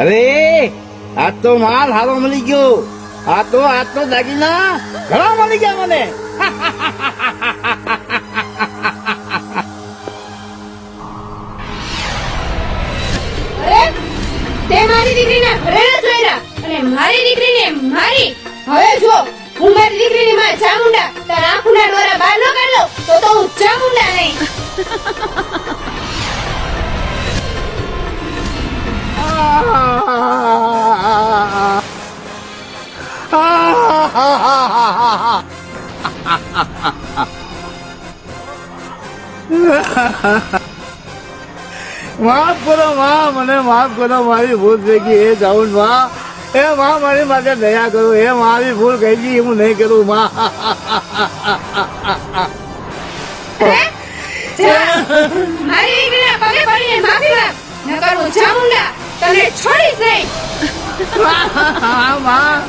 અરે આજ તો માલ હારો મળી ગયો. આ તો દાગીના ઘણા મળી ગયા મને. અરે તે મારી દીકરીને ઘરે ન જોઈરા અને મારી દીકરીને મારી. હવે જો હું મારી દીકરીની માં ચામુંડા તારા આંખના ડોરા બહાર ન કાઢો તો હું ચામુંડા નહીં. માફ કરો માં, મને માફ કરો. મારી ભૂલ થઈ ગઈ. એ જાઉં માં, એ માં મારી માટે દયા કરો. એ મારી ભૂલ થઈ ગઈ, હું નહીં કરું માં. મારી દીકરીના પગે પડીને માફી માંગ નકર હું ચામુંડા તને છોડીશ નહીં. માં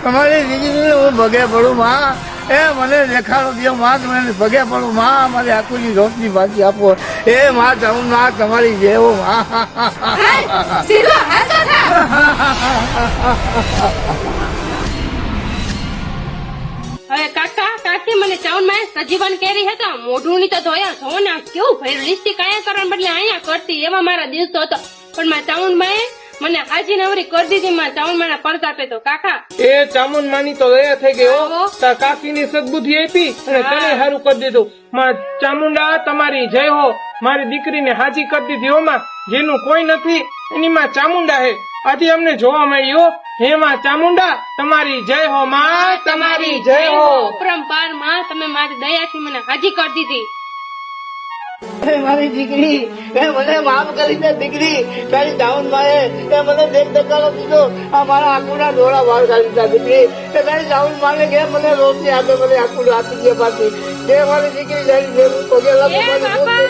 તમારી દીકરીને હું પગે પડું માં. એ મને દેખાડો દો માં, મને પગે પડું માં. મારી આંખોની રોશની પાછી આપો. એ માં જાઉં માં, તમારી જેવો માં. સીધો હાથો થા. હવે કાકા કાકી મને ચાઉન માં સજીવન કેરી હતા મોઢું ની તો ધોયા જો ને કેવું ભર્યું લિસ્ટિક આયા કરવા બદલે અહીંયા કરતી એવા મારા દિવસો હતો પણ માં ચાઉન માં મને હાજી નવરી કરી દીધી. માં ચાઉન માં પડતા પે તો કાકા એ ચામુંડ માની તો દયા થઈ ગઈ. આવો. તાર કાકી ની સદબુદ્ધિ આપી અને તને સારું કરી દીધું. માં ચામુંડા તમારી જય હો. મારી દીકરીને હાજી કરી દીધી હો માં. જેનું કોઈ નથી એની માં ચામુંડા હે. આજે અમને જોવા મળ્યો. હે માં ચામુંડા તમારી જય હો માં, તમારી જય હો. પરંપાર માં તમે મારી દયાથી મને હાજી કરી દીધી. એ મારી દીકરી, એ મને માફ કરી દે દીકરી. તારી જાઉન મારે એ મને દેખ ધકાલો દીધો. આ મારા આંખોના ડોળા બહાર કાઢી દીધા દીકરી. એ તારી જાઉન મારે કે મને રોટલી આપે, મને આંખું આપી દે પાછી. એ મારી દીકરી તારી જેવું પગે લાગુ. એ બાપા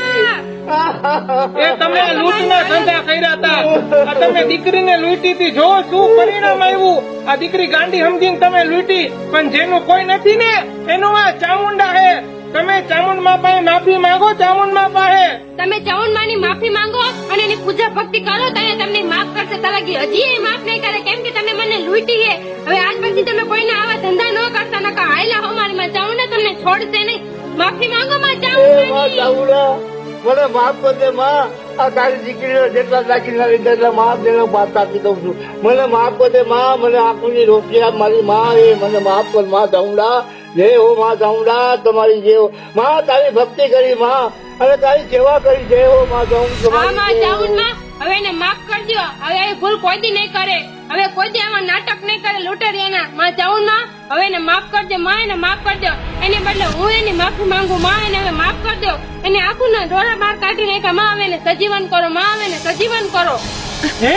એ તમે લૂંટના ધંધા કર્યા હતા. આ તમે દીકરીને લૂંટી હતી. જો શું પરિણામ આવ્યું. આ દીકરી ગાંડી સમજીને તમે લૂંટી. પણ જેનું કોઈ નથી ને એનું આ ચામુંડા હે. તમે ચામુંડ માં પાસે માફી માંગો. ચામુંડ માં પાસે તમે ચાઉન માં ની માફી માંગો અને એની પૂજા ભક્તિ કરો તો એ તમને માફ કરશે. તલાગી હજી એ માફ નહીં કરે કેમ કે તમે મને લૂંટી છે. હવે આજ પછી તમે કોઈને આવા ધંધા ન કરતા નકા હાયલા હો મારી માં ચાઉન તમને છોડશે નહીં. માફી માંગો માં એ ચાઉન માં જાઉડા, મને માફ કરજે માં. આ તારી દીકરીને જેટલા દાખલા લીધા એટલા માફ દેને વાત આપી દઉં છું. મને માફ કરજે માં. મને આંખોની રોટલી આપ મારી માં. એ મને માફ કર માં જાઉંડા. જય હો માં જાઉંડા, તમારી જય હો માં. તારી ભક્તિ કરી માં અને તારી સેવા કરી. જય હો માં જાઉં, હા માં તમારી જય ચાઉન હો. માં હવે એને માફ કરજો. હવે એ ભૂલ કોઈ દી નહીં કરે. હવે કોઈ દી આમાં નાટક નહીં કરે લૂંટરિયાના. માં ચાઉન માં હવે એને માફ કરજો. માં એને માફ કરજો. એને બદલે હું એની માફી માંગુ. માં એને હવે માફ કરજો. એને આખું ના ડોળા બહાર કાઢી નાખ્યા. માં હવે એને સજીવન કરો. માં હવે એને સજીવન કરો. હે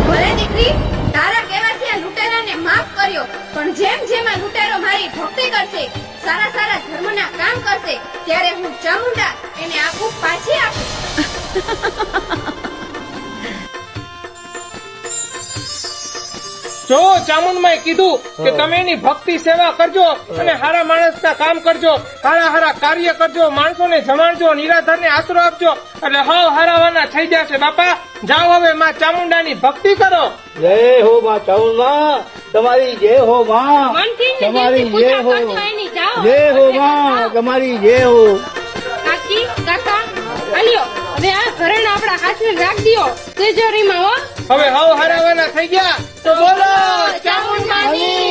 ભલે દીકરી તારા કહેવાથી આ લૂંટારાને માફ કર્યો પણ જેમ જેમ આ લૂંટારો મારી ભક્તિ કરશે સારા સારા ધર્મના કામ કરશે ત્યારે હું ચામુંડા એને આખું પાછી આપીશ. જો ચામુંડ માં કીધું કે તમે એની ભક્તિ સેવા કરજો અને હારા માણસના કામ કરજો. હારા હારા કાર્ય કરજો. માણસોને જમાડજો. નિરાધારને આશરો આપજો એટલે હાવ હારાવાના થઈ જશે. બાપા જાઓ હવે માં ચામુંડાની ભક્તિ કરો. જય હો માં ચાઉન માં, તમારી જય હો માં. મનથી ને તમારી દિલથી જય પૂજા હો. કરજો એની. જાઓ. જય હો માં, તમારી જય હો. કાકી કાકા આલ્યો હવે આ ઘરેણ આપણા હાથને રાખ દિયો તિજોરીમાં હો. હવે હાવ હારાવાના થઈ ગયા તો બોલો ચામુંડાની